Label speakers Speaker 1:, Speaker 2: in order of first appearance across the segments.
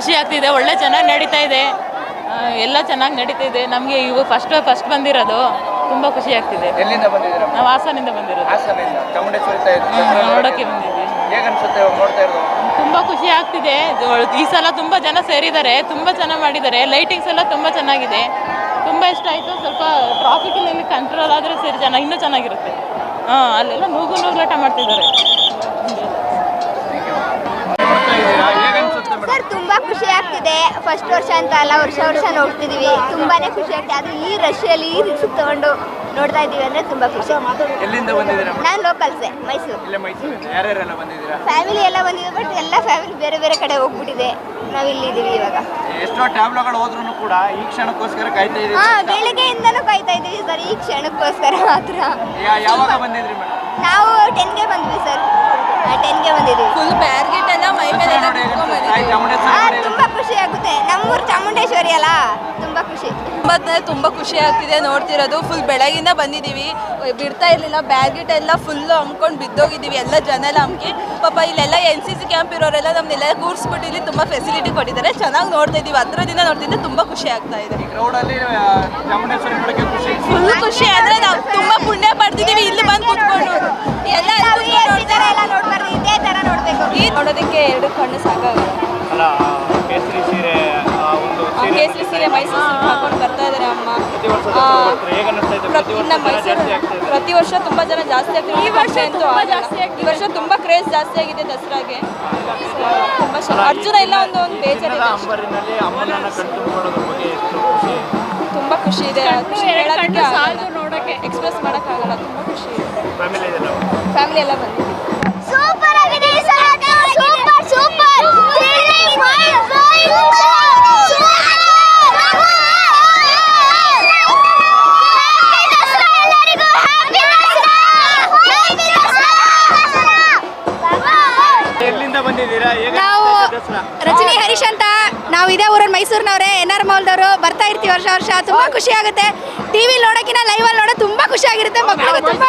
Speaker 1: ಖುಷಿ ಆಗ್ತಿದೆ. ಒಳ್ಳೆ ಚೆನ್ನಾಗಿ ನಡೀತಾ ಇದೆ, ಎಲ್ಲ ಚೆನ್ನಾಗಿ ನಡೀತಾ ಇದೆ. ನಮಗೆ ಇವು ಫಸ್ಟ್ ಬಂದಿರೋದು, ತುಂಬ ಖುಷಿ ಆಗ್ತಿದೆ.
Speaker 2: ಎಲ್ಲಿಂದ ಬಂದಿದ್ದೀರಾ?
Speaker 1: ನಾವು ಹಾಸನಿಂದ ಬಂದಿರೋದು.
Speaker 2: ಹಾಸನಿಂದ ಚಾಮುಂಡೇಶ್ವರಿ
Speaker 1: ನೋಡೋಕ್ಕೆ ಬಂದಿದ್ವಿ.
Speaker 2: ಹೇಗೆ ಅನ್ಸುತ್ತೆ ನೋಡ್ತಾ ಇರೋದು?
Speaker 1: ತುಂಬ ಖುಷಿ ಆಗ್ತಿದೆ. ಈ ಸಲ ತುಂಬ ಜನ ಸೇರಿದ್ದಾರೆ, ತುಂಬ ಚೆನ್ನಾಗಿ ಮಾಡಿದ್ದಾರೆ. ಲೈಟಿಂಗ್ಸ್ ಎಲ್ಲ ತುಂಬ ಚೆನ್ನಾಗಿದೆ, ತುಂಬ ಇಷ್ಟ ಆಯಿತು. ಸ್ವಲ್ಪ ಟ್ರಾಫಿಕ್ನಲ್ಲಿ ಕಂಟ್ರೋಲ್ ಆದರೆ ಸರಿ ಇನ್ನೂ ಚೆನ್ನಾಗಿರುತ್ತೆ. ಅಲ್ಲೆಲ್ಲ ನೂಗುಲಾಟ ಮಾಡ್ತಿದ್ದಾರೆ.
Speaker 3: ಸರ್ ತುಂಬ ಖುಷಿ ಆಗ್ತಿದೆ. ಫಸ್ಟ್ ವರ್ಷ ಅಂತ ಅಲ್ಲ, ವರ್ಷ ನೋಡ್ತಿದ್ದೀವಿ. ತುಂಬಾನೇ ಖುಷಿ ಆಗ್ತಿದೆ. ಅದು ಈ ರಶ್ಯಲ್ಲಿ ಈ ರಿಕ್ಷಕ್ ತಗೊಂಡು ನೋಡ್ತಾ ಇದ್ದೀವಿ ಅಂದರೆ ತುಂಬ ಖುಷಿ.
Speaker 2: ಎಲ್ಲಿಂದ ಬಂದಿದ್ದೀರಾ?
Speaker 3: ನಾನು ಲೋಕಲ್ಸೆ, ಮೈಸೂರು.
Speaker 2: ಯಾರ್ಯಾರೆಲ್ಲ ಬಂದಿದ್ದೀರಾ?
Speaker 3: ಫ್ಯಾಮಿಲಿ ಎಲ್ಲ ಬಂದಿದೆ, ಬಟ್ ಎಲ್ಲ ಫ್ಯಾಮಿಲಿ ಬೇರೆ ಬೇರೆ ಕಡೆ ಹೋಗ್ಬಿಟ್ಟಿದೆ. ನಾವು ಇಲ್ಲಿದ್ದೀವಿ ಇವಾಗ.
Speaker 2: ಎಷ್ಟೋ ಟ್ಯಾಬ್ಲೋಗಳು ಹೋದ್ರೂ ಕೂಡ ಈ ಕ್ಷಣಕ್ಕೋಸ್ಕರ ಕಾಯ್ತಾ ಇದ್ದೀವಿ.
Speaker 3: ಬೆಳಗ್ಗೆಯಿಂದನೂ ಕಾಯ್ತಾ ಇದ್ದೀವಿ ಸರ್, ಈ ಕ್ಷಣಕ್ಕೋಸ್ಕರ ಮಾತ್ರ.
Speaker 2: ಯಾವಾಗ ಬಂದಿದ್ರಿ ಮೇಡಮ್?
Speaker 3: ನಾವು 10ಗೆ ಬಂದ್ವಿ ಸರ್, 10ಗೆ ಬಂದಿದ್ವಿ.
Speaker 1: ಫುಲ್ ಬ್ಯಾರ್ಗೆಟ್ ಎಲ್ಲ ಮೈ ಮೇಲೆ
Speaker 3: ತುಂಬ ಖುಷಿ ಆಗುತ್ತೆ. ನಮ್ಮೂರು ಚಾಮುಂಡೇಶ್ವರಿ ಅಲ್ಲ, ತುಂಬ ಖುಷಿ.
Speaker 4: ತುಂಬ ಖುಷಿ ಆಗ್ತಿದೆ ನೋಡ್ತಿರೋದು. ಫುಲ್ ಬೆಳಗಿಂದ ಬಂದಿದ್ದೀವಿ, ಬಿಡ್ತಾ ಇರಲಿಲ್ಲ. ಬ್ಯಾರ್ಗೆಟ್ ಎಲ್ಲ ಫುಲ್ಲು ಹಮ್ಕೊಂಡು ಬಿದ್ದೋಗಿದ್ದೀವಿ, ಎಲ್ಲ ಜನ ಎಲ್ಲ ಹಮ್ಕಿ. ಪಾಪ ಇಲ್ಲೆಲ್ಲ NCC ಕ್ಯಾಂಪ್ ಇರೋರೆಲ್ಲ ನಮ್ಮನ್ನೆಲ್ಲ ಕೂರಿಸ್ಬಿಟ್ಟು ಇಲ್ಲಿ ತುಂಬ ಫೆಸಿಲಿಟಿ ಕೊಟ್ಟಿದ್ದಾರೆ. ಚೆನ್ನಾಗಿ ನೋಡ್ತಾ ಇದ್ದೀವಿ, ಹತ್ರದಿಂದ ನೋಡ್ತಿದ್ದೆ ತುಂಬ ಖುಷಿ ಆಗ್ತಾ ಇದೆ. ಫುಲ್ ಖುಷಿ ಅಂದರೆ ನಾವು ತುಂಬ ಪುಣ್ಯ ಪಡ್ತಿದ್ದೀವಿ ಇಲ್ಲಿ ಬಂದು ಕೂತ್ಕೊಂಡು. ಎಲ್ಲ
Speaker 3: ನೋಡ್ಬಾರ್ದು, ಇದೇ ಥರ ನೋಡಬೇಕು.
Speaker 4: ಈ ನೋಡೋದಕ್ಕೆ 2 ಕಣ್ಣು ಸಾಕಾಗಲ್ಲ. ಕೇಸರಿ ಸೀರೆ ಮೈಸೂರು ಹಾಕೊಂಡು ಬರ್ತಾ ಇದ್ದಾರೆ ಅಮ್ಮ. ಪ್ರತಿ ವರ್ಷ ತುಂಬ ಜನ ಜಾಸ್ತಿ ಆಗ್ತಾರೆ. ಈ ವರ್ಷ ಅಂತೂ ಈ ವರ್ಷ ತುಂಬ ಕ್ರೇಜ್ ಜಾಸ್ತಿ ಆಗಿದೆ ದಸರಾಗೆ. ತುಂಬ ಅರ್ಜುನ ಇಲ್ಲ ಒಂದು ಬೇಜಾರಿದೆ. ತುಂಬ ಖುಷಿ ಇದೆ, ನೋಡೋಕ್ಕೆ ಎಕ್ಸ್ಪ್ರೆಸ್ ಮಾಡೋಕ್ಕಾಗಲ್ಲ. ತುಂಬ ಖುಷಿ ಇದೆ. ಫ್ಯಾಮಿಲಿ ಎಲ್ಲ ಬಂದಿದ್ದೀವಿ.
Speaker 3: ಸೂಪರ್ ಆಗಿದೆ ಈ ಸಲ. ಸೂಪರ್ ಸೂಪರ್
Speaker 2: ಎಲ್ಲಿಂದ ಬಂದಿದ್ದೀರಾ?
Speaker 5: ನಾವು ರಜನಿ ಹರೀಶ್ ಅಂತ, ನಾವು ಇದೇ ಊರಲ್ಲಿ ಮೈಸೂರಿನವರೇ, NR ಮೌಲ್ದವರು. ಬರ್ತಾ ಇರ್ತೀವಿ ವರ್ಷ. ತುಂಬ ಖುಷಿ ಆಗುತ್ತೆ. ಟಿವಿ ನೋಡೋಕ್ಕಿಂತ ಲೈವಲ್ಲಿ ನೋಡೋದು ತುಂಬ ಖುಷಿ ಆಗಿರುತ್ತೆ. ಮಕ್ಕಳಿಗೆ ತುಂಬ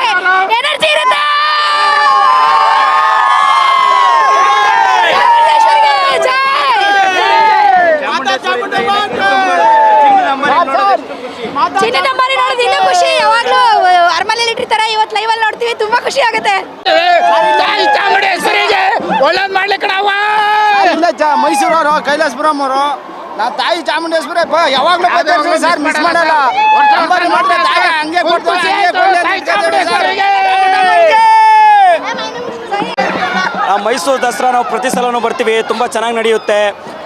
Speaker 5: ಎನರ್ಜಿ ಇರುತ್ತೆ. ಚಿನ್ನದ ಅಂಬಾರಿ ನೋಡೋದು ಇನ್ನೂ ಖುಷಿ. ಯಾವಾಗಲೂ ಅರಮನೆಯಲ್ಲಿ ಇಟ್ಟಿರ್ತಾರೆ, ಇವತ್ತು ಲೈವಲ್ಲಿ ನೋಡ್ತೀವಿ, ತುಂಬ ಖುಷಿ ಆಗುತ್ತೆ.
Speaker 6: ಒಳ್ಳೇದು ಮಾಡ್ಲಿಕ್ಕೆ ನಾವು ಮೈಸೂರವರು, ಕೈಲಾಸಪುರಂ ಅವರು, ನಾವು ತಾಯಿ ಚಾಮುಂಡೇಶ್ವರಿ ಯಾವಾಗಲೂ ಸರ್ ಮಿಸ್ ಮಾಡಲ್ಲ.
Speaker 7: ಮೈಸೂರು ದಸರಾ ನಾವು ಪ್ರತಿ ಸಲನೂ ಬರ್ತೀವಿ, ತುಂಬ ಚೆನ್ನಾಗಿ ನಡೆಯುತ್ತೆ.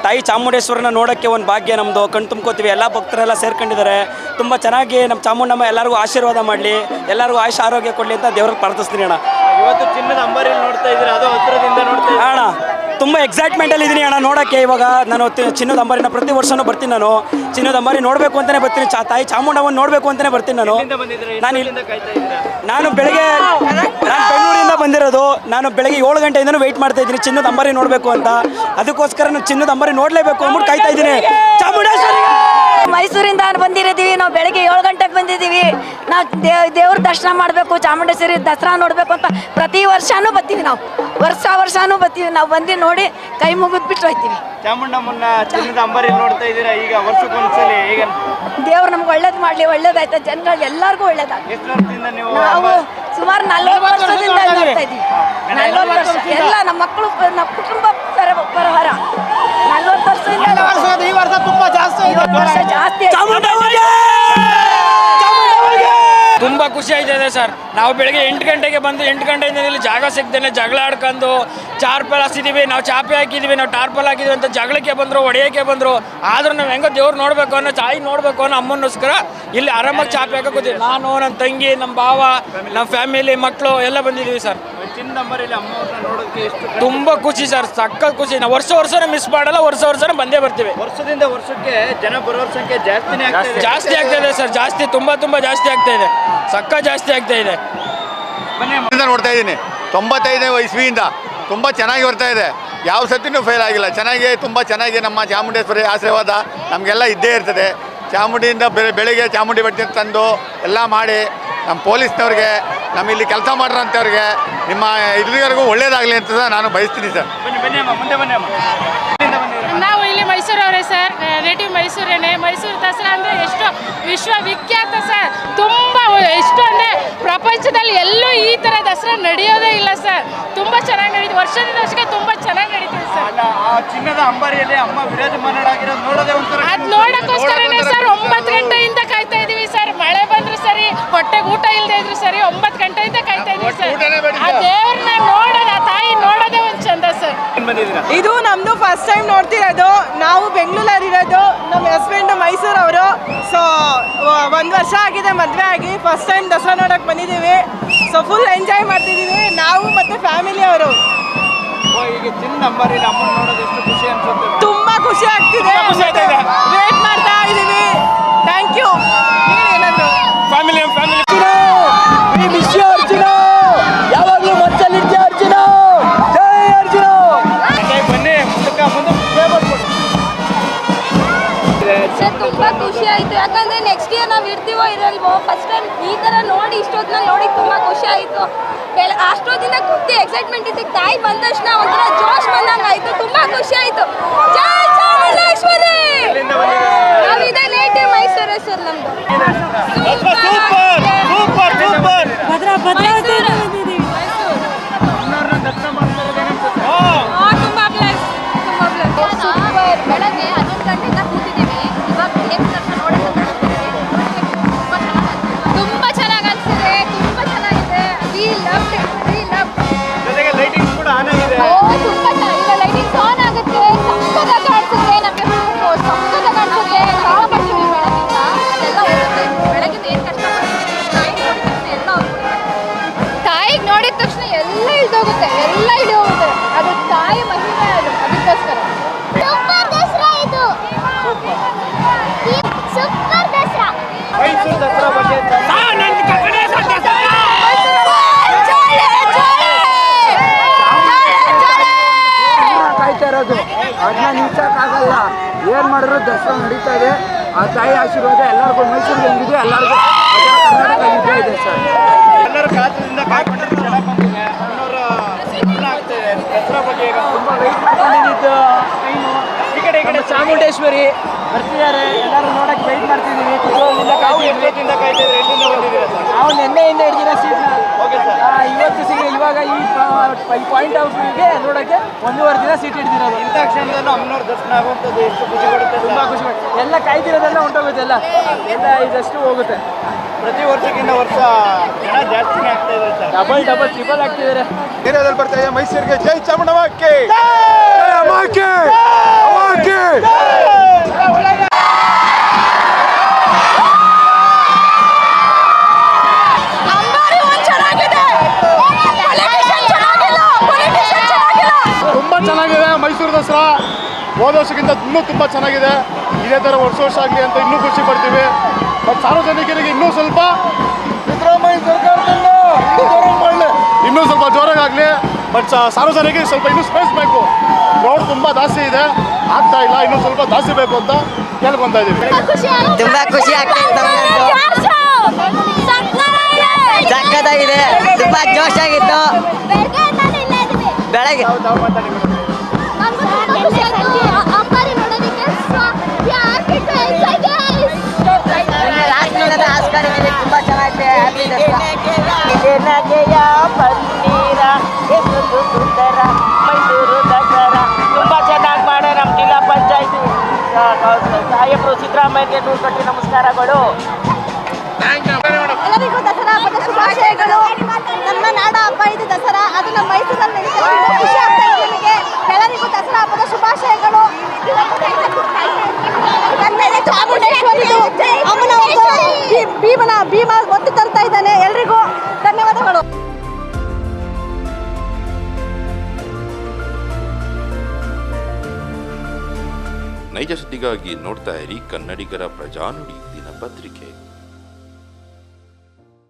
Speaker 7: ತಾಯಿ ಚಾಮುಂಡೇಶ್ವರನ ನೋಡೋಕ್ಕೆ ಒಂದು ಭಾಗ್ಯ ನಮ್ಮದು. ಕಣ್ ತುಂಬ್ಕೋತೀವಿ, ಎಲ್ಲ ಭಕ್ತರೆಲ್ಲ ಸೇರ್ಕೊಂಡಿದ್ದಾರೆ. ತುಂಬ ಚೆನ್ನಾಗಿ ನಮ್ಮ ಚಾಮುಂಡಮ್ಮ ಎಲ್ಲರಿಗೂ ಆಶೀರ್ವಾದ ಮಾಡಲಿ, ಎಲ್ಲರಿಗೂ ಆಯುಷ ಆರೋಗ್ಯ ಕೊಡಲಿ ಅಂತ ದೇವ್ರಿಗೆ ಪ್ರಾರ್ಥಿಸ್ತೀನಿ ಅಣ್ಣ.
Speaker 2: ಇವತ್ತು ಚಿನ್ನದ ಅಂಬಾರಿ ನೋಡ್ತಾ ಇದ್ದೀರಾ, ಅದು ಹತ್ತಿರದಿಂದ ನೋಡ್ತಾ ಇದ್ದೀರಾ
Speaker 7: ಅಣ್ಣ? ತುಂಬ ಎಕ್ಸೈಟ್ಮೆಂಟಲ್ಲಿ ಇದ್ದೀನಿ ಅಣ್ಣ ನೋಡೋಕ್ಕೆ. ಇವಾಗ ನಾನು ಚಿನ್ನದ ಅಂಬಾರಿನ ಪ್ರತಿ ವರ್ಷವೂ ಬರ್ತೀನಿ. ನಾನು ಚಿನ್ನದ ಅಂಬಾರಿ ನೋಡಬೇಕು ಅಂತಲೇ ಬರ್ತೀನಿ, ತಾಯಿ ಚಾಮುಂಡಮ್ಮನ ನೋಡಬೇಕು ಅಂತಲೇ ಬರ್ತೀನಿ ನಾನು. ನಾನು ಬೆಂಗಳೂರಿಂದ ಬಂದಿರೋದು. ನಾನು ಬೆಳಗ್ಗೆ 7 ಗಂಟೆಯಿಂದನೂ ವೆಯ್ಟ್ ಮಾಡ್ತಾ ಇದ್ದೀನಿ ಚಿನ್ನದ ಅಂಬಾರಿ ನೋಡಬೇಕು ಅಂತ. ಅದಕ್ಕೋಸ್ಕರ ನಾನು ಚಿನ್ನದ ಅಂಬಾರಿ ನೋಡಲೇಬೇಕು ಅಂದ್ಬಿಟ್ಟು ಕಾಯ್ತಾ ಇದ್ದೀನಿ. ಚಾಮುಂಡೇಶ್ವರಿ
Speaker 5: ಮೈಸೂರಿಂದ ಬಂದಿರಿದ್ದೀವಿ. ನಾವು ಬೆಳಗ್ಗೆ 7 ಗಂಟೆಗೆ ಬಂದಿದ್ದೀವಿ. ನಾವು ದೇವ್ರ ದರ್ಶನ ಮಾಡಬೇಕು, ಚಾಮುಂಡೇಶ್ವರಿ ದಸರಾ ನೋಡಬೇಕು ಅಂತ ಪ್ರತಿ ವರ್ಷನೂ ಬರ್ತೀವಿ. ನಾವು ವರ್ಷನೂ ಬರ್ತೀವಿ. ನಾವು ಬಂದು ನೋಡಿ ಕೈ ಮುಗಿದ್ಬಿಟ್ಟು ಹೋಗ್ತೀವಿ.
Speaker 2: ಚಾಮುಂಡಮ್ಮನ ಚಿನ್ನದ ಅಂಬಾರಿ ನೋಡ್ತಾ ಇದ್ದೀರಾ ಈಗ ವರ್ಷಕ್ಕೊಂದ್ಸಲಿ. ಈಗ
Speaker 5: ದೇವ್ರು ನಮ್ಗೆ ಒಳ್ಳೇದು ಮಾಡಲಿ, ಒಳ್ಳೇದಾಯ್ತು, ಜನರಲ್ಲಿ ಎಲ್ಲರಿಗೂ ಒಳ್ಳೇದಾಗ್ತದೆ.
Speaker 2: ಎಷ್ಟು ವರ್ಷದಿಂದ ನೀವು?
Speaker 5: ನಾವು ಸುಮಾರು 40 ವರ್ಷದಿಂದ ನೋಡ್ತಾ ಇದ್ದೀವಿ. 40 ವರ್ಷ ಎಲ್ಲ ನಮ್ಮ ಮಕ್ಕಳು, ನಮ್ಮ ಕುಟುಂಬ ಪರವಾರ 40 ವರ್ಷದಿಂದ.
Speaker 6: ಈ ವರ್ಷ ತುಂಬ ಜಾಸ್ತಿ
Speaker 8: ತುಂಬ ಖುಷಿ ಆಯ್ತಿದೆ ಸರ್. ನಾವು ಬೆಳಗ್ಗೆ 8 ಗಂಟೆಗೆ ಬಂದು 8 ಗಂಟೆಯಿಂದ ಇಲ್ಲಿ ಜಾಗ ಸಿಗ್ದೇನೆ ಜಗಳ ಆಡ್ಕೊಂಡು ಚಾರ್ಪಲ್ ಹಾಸಿದ್ದೀವಿ, ನಾವು ಚಾಪೆ ಹಾಕಿದ್ದೀವಿ, ನಾವು ಟಾರ್ಪಲ್ ಹಾಕಿದ್ದೀವಿ ಅಂತ ಜಗಳಕ್ಕೆ ಬಂದರು, ಹೊಡೆಯೋಕ್ಕೆ ಬಂದರು. ಆದರೂ ನಾವು ಹೆಂಗೋ ದೇವ್ರು ನೋಡಬೇಕು ಅನ್ನೋ, ತಾಯಿ ನೋಡಬೇಕು ಅನ್ನೋ ಅಮ್ಮನಗೋಸ್ಕರ ಇಲ್ಲಿ ಆರಾಮಾಗಿ ಚಾಪೆ ಹಾಕಿ ಕೂತೀವಿ. ನಾನು, ನನ್ನ ತಂಗಿ, ನಮ್ಮ ಭಾವ, ನಮ್ಮ ಫ್ಯಾಮಿಲಿ, ಮಕ್ಕಳು ಎಲ್ಲ ಬಂದಿದ್ದೀವಿ ಸರ್.
Speaker 2: ಚಿನ್ನದ ಅಂಬಾರಿಯಲ್ಲಿ ಅಮ್ಮವ್ರನ್ನ ನೋಡೋದಕ್ಕೆ ಎಷ್ಟು
Speaker 8: ತುಂಬ ಖುಷಿ ಸರ್, ಸಕ್ಕತ್ ಖುಷಿ. ನಾವು ವರ್ಷನೇ ಮಿಸ್ ಮಾಡಲ್ಲ, ವರ್ಷನೇ ಬಂದೇ ಬರ್ತೀವಿ.
Speaker 2: ವರ್ಷದಿಂದ ವರ್ಷಕ್ಕೆ ಜನ ಬರೋರ ಸಂಖ್ಯೆ
Speaker 8: ಜಾಸ್ತಿ ಆಗ್ತಾ ಇದೆ ಸರ್. ಜಾಸ್ತಿ ತುಂಬ ಜಾಸ್ತಿ ಆಗ್ತಾ ಇದೆ, ಸಕ್ಕ ಜಾಸ್ತಿ ಆಗ್ತಾ ಇದೆ.
Speaker 9: ನೋಡ್ತಾ ಇದ್ದೀನಿ 95ನೇ ಇಸ್ವಿಯಿಂದ ತುಂಬ ಚೆನ್ನಾಗಿ ಬರ್ತಾ ಇದೆ. ಯಾವ ಸತಿನೂ ಫೇಲ್ ಆಗಿಲ್ಲ. ಚೆನ್ನಾಗಿ ತುಂಬ ಚೆನ್ನಾಗಿ ನಮ್ಮ ಚಾಮುಂಡೇಶ್ವರಿ ಆಶೀರ್ವಾದ ನಮಗೆಲ್ಲ ಇದ್ದೇ ಇರ್ತದೆ. ಚಾಮುಂಡಿಯಿಂದ ಬೆಳಿಗ್ಗೆ ಚಾಮುಂಡಿ ಬೆಟ್ಟ ತಂದು ಎಲ್ಲ ಮಾಡಿ ನಮ್ಮ ಪೊಲೀಸ್ನವ್ರಿಗೆ, ನಮ್ಮ ಇಲ್ಲಿ ಕೆಲಸ ಮಾಡೋಂಥವ್ರಿಗೆ, ನಿಮ್ಮ ಎಲ್ಲರಿಗೂ ಒಳ್ಳೇದಾಗಲಿ ಅಂತ ನಾನು ಬಯಸ್ತೀನಿ ಸರ್.
Speaker 2: ಬನ್ನಿ ಅಮ್ಮ, ಮುಂದೆ ಬನ್ನಿ ಅಮ್ಮ.
Speaker 1: ನಾವು ಇಲ್ಲಿ ಮೈಸೂರವರೇ ಸರ್, ನೇಟಿವ್ ಮೈಸೂರೇನೆ. ಮೈಸೂರು ದಸರಾ ಅಂದರೆ ಎಷ್ಟು ವಿಶ್ವವಿಖ್ಯಾತ ಸರ್. ತುಂಬ ಎಷ್ಟು ಅಂದರೆ ಪ್ರಪಂಚದಲ್ಲಿ ಎಲ್ಲೂ ಈ ಥರ ದಸರಾ ನಡೆಯೋದೇ ಇಲ್ಲ ಸರ್. ತುಂಬ ಚೆನ್ನಾಗಿ ನಡೀತು, ವರ್ಷದಿಂದ ವರ್ಷಕ್ಕೆ ತುಂಬ ಚೆನ್ನಾಗಿ ನಡೀತಿದೆ ಸರ್.
Speaker 2: ಆ ಚಿನ್ನದ ಅಂಬಾರಿಯಲ್ಲಿ ಅಮ್ಮ ವಿರಾಜಮಾನಳಾಗಿರೋದು ನೋಡೋದೇ ಒಂಥರ
Speaker 1: ಅದು ನೋಡೋಕ್ಕೋಸ್ಕರನೇ ಸರ್ 9 ಗಂಟೆಯಿಂದ ಕಾಯ್ತಾ ಇದೀವಿ ಸರ್. ಮಳೆ ಬಂದ್ರು ಸರಿ, ಹೊಟ್ಟೆಗೆ ಊಟ ಇಲ್ಲದೆ ಇದ್ರು ಸರಿ, 9 ಗಂಟೆಯಿಂದ ಕಾಯ್ತಾ ಇದೀವಿ ಸರ್. ಆ ದೇವ್ರನ್ನ ನೋಡೋದು, ಆ ತಾಯಿ ನೋಡೋದೇ ಒಂದು ಚಂದ ಸರ್.
Speaker 4: ಇದು ನಮ್ಮದು ಫಸ್ಟ್ ಟೈಮ್ ನೋಡ್ತಿರೋದು. ನಾವು ಬೆಂಗಳೂರಲ್ಲಿರೋದು, ನಮ್ಮ ಹಸ್ಬೆಂಡು ಮೈಸೂರವರು. ಸೊ 1 ವರ್ಷ ಆಗಿದೆ ಮದುವೆ ಆಗಿ. ಫಸ್ಟ್ ಟೈಮ್ ದಸರಾ ನೋಡೋಕೆ ಬಂದಿದ್ದೀವಿ. ಸೊ ಫುಲ್ ಎಂಜಾಯ್ ಮಾಡ್ತಿದ್ದೀವಿ ನಾವು ಮತ್ತು ಫ್ಯಾಮಿಲಿ ಅವರು.
Speaker 2: ಈಗ ಚಿನ್ನದ ಅಂಬಾರಿಯಲ್ಲಿ ಅಮ್ಮನ ನೋಡೋದು ಎಷ್ಟು ಖುಷಿ ಅನ್ಸುತ್ತೆ.
Speaker 4: ತುಂಬ ಖುಷಿ ಆಗ್ತಿದೆ. ವೇಟ್ ಮಾಡ್ತಾ ಇದ್ದೀವಿ. Thank you. ಏನಾದ್ರು
Speaker 8: ಫ್ಯಾಮಿಲಿ
Speaker 6: ಯಾವಾಗಲೂ ಮಚ್ಚಲ್ಲಿರ್ತೀಯ ಅರ್ಜುನ. ಜೈ ಅರ್ಜುನ.
Speaker 2: ಬನ್ನಿ ಮುಂದಕ್ಕೆ
Speaker 3: ಸರ್ ತುಂಬ ಖುಷಿ ಆಯಿತು. ಯಾಕಂದರೆ ನೆಕ್ಸ್ಟ್ ಇಯರ್ ನಾವು ಇರ್ತೀವೋ ಇರಲ್ವೋ, ಫಸ್ಟ್ ಟೈಮ್ ಈ ಥರ ನೋಡಿ ಇಷ್ಟೊತ್ತಿನಲ್ಲಿ ನೋಡಿ ತುಂಬ ಖುಷಿ ಆಯಿತು. ಅಷ್ಟೊತ್ತಿನ ಕುತ್ತಿ ಎಕ್ಸೈಟ್ಮೆಂಟ್ ಇತ್ತು. ತಾಯಿ ಬಂದ ತಕ್ಷಣ ಒಂಥರ ಜೋಶ್ ಬಂದಂಗೆ ಆಯಿತು. ತುಂಬ ಖುಷಿ ಆಯಿತು. ಜೈ ಚಾಮುಂಡೇಶ್ವರಿ. ನಾವು ಇದೇ ನೇಟಿವ್ ಮೈಸೂರೇ ಸರ್ ನಮ್ಮದು. ಸೂಪರ್. ಬೆಳಗ್ಗೆ 11 ಗಂಟೆಯಿಂದ ಕೂತಿದ್ದೀವಿ. ಇವಾಗ ತುಂಬ ಚೆನ್ನಾಗಿ ಅನಿಸಿದೆ. ತುಂಬ ಚೆನ್ನಾಗಿದೆ.
Speaker 2: ಜೊತೆಗೆ ಲೈಟಿಂಗ್ಸ್ ಕೂಡ ಆನ್ ಆಗಿದೆ.
Speaker 3: ತುಂಬ ಚೆನ್ನಾಗಿದೆ. ಲೈಟಿಂಗ್ಸ್ ಆನ್ ಆಗುತ್ತೆ. ಸಕ್ಕತ್ತಾಗಿ ಕಾಣಿಸುತ್ತೆ. ನಮಗೆ ಸಕ್ಕತ್ತಾಗಿ ಕಾಣಿಸುತ್ತೆ. ಕಷ್ಟಪಡ್ತೀವಿ ಬೆಳಗಿಂದ. ಅದೆಲ್ಲ ಹೋಗುತ್ತೆ. ಬೆಳಗಿಂದ ಏನು ಕಷ್ಟಪಡ್ತೀವಿ ತಾಯಿಗೆ ನೋಡಿದ ತಕ್ಷಣ ಎಲ್ಲ ಇಳಿದೋಗುತ್ತೆ. ಎಲ್ಲ ಇಳಿ ಹೋಗುತ್ತೆ. ಅದು ತಾಯಿ ಮಹಿಮೆ. ಅದು ಅದಕ್ಕೋಸ್ಕರ ಸೂಪರ್ ದಸರಾ ಇದು. ಸೂಪರ್ ದಸರಾ.
Speaker 2: ಮೈಸೂರು ದಸರಾ ಬಗ್ಗೆ
Speaker 6: ಕಾಯ್ತಾ ಇರೋದು ಅದನ್ನ ನಿಲ್ಸಕ್ಕಾಗಲ್ಲ. ಏನು ಮಾಡಿದ್ರು ದಸರಾ ನಡೀತಾ ಇದೆ. ಆ ತಾಯಿ ಆಶೀರ್ವಾದ ಎಲ್ಲರಿಗೂ ಮೈಸೂರಿಗೆ ಹೆಂಗಿದೆ ಎಲ್ಲರಿಗೂ ಕರ್ನಾಟಕ ಇದ್ದೇ ಇದೆ ಸರ್.
Speaker 2: ಎಲ್ಲರೂ ಕಾತರದಿಂದ ಕಾಯ್ಕೊಂಡಿದ್ದು ಜನ ಬಂದಿದೆ. ಅಮ್ಮನವರ ಆಗ್ತಿದೆ ದಸರಾ ಬಗ್ಗೆ ಈಗ ತುಂಬ ವೆಯ್ಟ್ ಮಾಡ್ಕೊಂಡಿದ್ದು ಟೈಮು. ಈ ಕಡೆ
Speaker 6: ಚಾಮುಂಡೇಶ್ವರಿ ಬರ್ತಿದ್ದಾರೆ. ಎಲ್ಲರೂ ನೋಡಕ್ಕೆ ವೆಯ್ಟ್ ಮಾಡ್ತಿದ್ದೀವಿ. ಕುತೂಹಲದಿಂದ
Speaker 2: ನಾವು ಎಷ್ಟೊತ್ತಿಂದ ಕಾಯ್ತಿದ್ರೆ ಎಲ್ಲಿಂದ ಬಂದಿದ್ದೀರಾ ಸರ್?
Speaker 6: ನಾವು ನಿನ್ನೆಯಿಂದ ಹಿಡಿದಿರೋ ಸೀಟ್ನ
Speaker 2: ಓಕೆ ಸರ್.
Speaker 6: ಇವತ್ತು ಇವಾಗ ಈ ಪಾಯಿಂಟ್ ಆಫ್ ವ್ಯೂಗೆ ನೋಡೋಕ್ಕೆ 1.5 ದಿನ ಸೀಟ್ ಹಿಡಿದಿರೋದು.
Speaker 2: ಇಂಥ ಕ್ಷಣದಲ್ಲೂ ಅಮ್ಮನವ್ರ ದರ್ಶನ ಆಗುವಂಥದ್ದು ಎಷ್ಟು ಖುಷಿ ಕೊಡುತ್ತೆ.
Speaker 6: ತುಂಬ ಖುಷಿ ಪಡ್ತೀವಿ. ಎಲ್ಲ ಕಾಯ್ತಿರೋದೆಲ್ಲ ಹೊಂಟೋಗುತ್ತೆ. ಎಲ್ಲ ಇದಷ್ಟು ಹೋಗುತ್ತೆ.
Speaker 2: ಪ್ರತಿ ವರ್ಷಕ್ಕಿಂತ ವರ್ಷ ಜನ ಜಾಸ್ತಿನೇ ಆಗ್ತಾ ಇದೆ ಸರ್.
Speaker 6: ಡಬಲ್ ಟ್ರಿಬಲ್ ಆಗ್ತಿದ್ದಾರೆ.
Speaker 9: ಏರಿಯಾದಲ್ಲಿ ಬರ್ತಾ ಇದೆ ಮೈಸೂರಿಗೆ. ಜೈ ಚಾಮುಂಡಮ್ಮಕ್ಕೆ.
Speaker 10: ತುಂಬ ಚೆನ್ನಾಗಿದೆ ಮೈಸೂರು ದಸರಾ. ಹೋದ ವರ್ಷಕ್ಕಿಂತ ಇನ್ನೂ ತುಂಬ ಚೆನ್ನಾಗಿದೆ. ಇದೇ ಥರ ವರ್ಷ ಆಗಲಿ ಅಂತ ಇನ್ನೂ ಖುಷಿ ಪಡ್ತೀವಿ. ಬಟ್ ಸಾರ್ವಜನಿಕರಿಗೆ ಇನ್ನೂ ಸ್ವಲ್ಪ ಸಿದ್ದರಾಮಯ್ಯ ಸರ್ಕಾರದಿಂದ ಇನ್ನೂ ಸ್ವಲ್ಪ ಜೋರಾಗಲಿ. ಬಟ್ ಸಾರ್ವಜನಿಕರಿಗೆ ಸ್ವಲ್ಪ ಇನ್ನೂ ಸ್ಪೇಸ್ ಬೇಕು. ಕ್ರೌಡ್ ತುಂಬ ಜಾಸ್ತಿ ಇದೆ, ಆಗ್ತಾ ಇಲ್ಲ. ಇನ್ನೂ ಸ್ವಲ್ಪ ಜಾಸ್ತಿ ಬೇಕು ಅಂತ ಕೇಳ್ಕೊತಾ ಇದ್ದೀವಿ.
Speaker 5: ತುಂಬಾ ಖುಷಿ ಆಗ್ತದೆ. ಸಕ್ಕತ್ತಾಗಿದೆ. ತುಂಬಾ ಜೋಶಾಗಿತ್ತು ಬೆಳಗ್ಗೆ.
Speaker 3: ಅಂಬಾರಿ ನೋಡೋದಕ್ಕೆ
Speaker 5: ತುಂಬಾ ಚೆನ್ನಾಗಿದೆ.
Speaker 6: ಮೈಸೂರು ದಸರಾ ತುಂಬ ಚೆನ್ನಾಗಿ ಮಾಡೋ ನಮ್ಮ ಜಿಲ್ಲಾ ಪಂಚಾಯತಿ ಸಾಹೇಬರು ಸಿದ್ದರಾಮಯ್ಯಗೆ 100 ಕೋಟಿ ನಮಸ್ಕಾರಗಳು.
Speaker 3: ಎಲ್ಲರಿಗೂ ದಸರಾ ಹಬ್ಬದ ಶುಭಾಶಯಗಳು. ನಮ್ಮ ನಾಡ ಹಬ್ಬ ಇದು ದಸರಾ. ಅದು ನಮ್ಮ ಮೈಸೂರಲ್ಲಿ ನಡೀತದೆ. ಖುಷಿ ಆಗ್ತಾ ಇದೆ ನಮಗೆ. ಎಲ್ಲರಿಗೂ ದಸರಾ ಹಬ್ಬದ ಶುಭಾಶಯಗಳು. ಚಾಮುಂಡೇಶ್ವರಿದು ಅಮ್ಮನ ಭೀಮ ಒತ್ತು ತರ್ತಾ ಇದ್ದಾನೆ. ಎಲ್ರಿಗೂ ಧನ್ಯವಾದಗಳು.
Speaker 11: ನೈಜ ಸುದ್ದಿಗಾಗಿ ನೋಡ್ತಾ ಇರಿ ಕನ್ನಡಿಗರ ಪ್ರಜಾನುಡಿ ದಿನಪತ್ರಿಕೆ.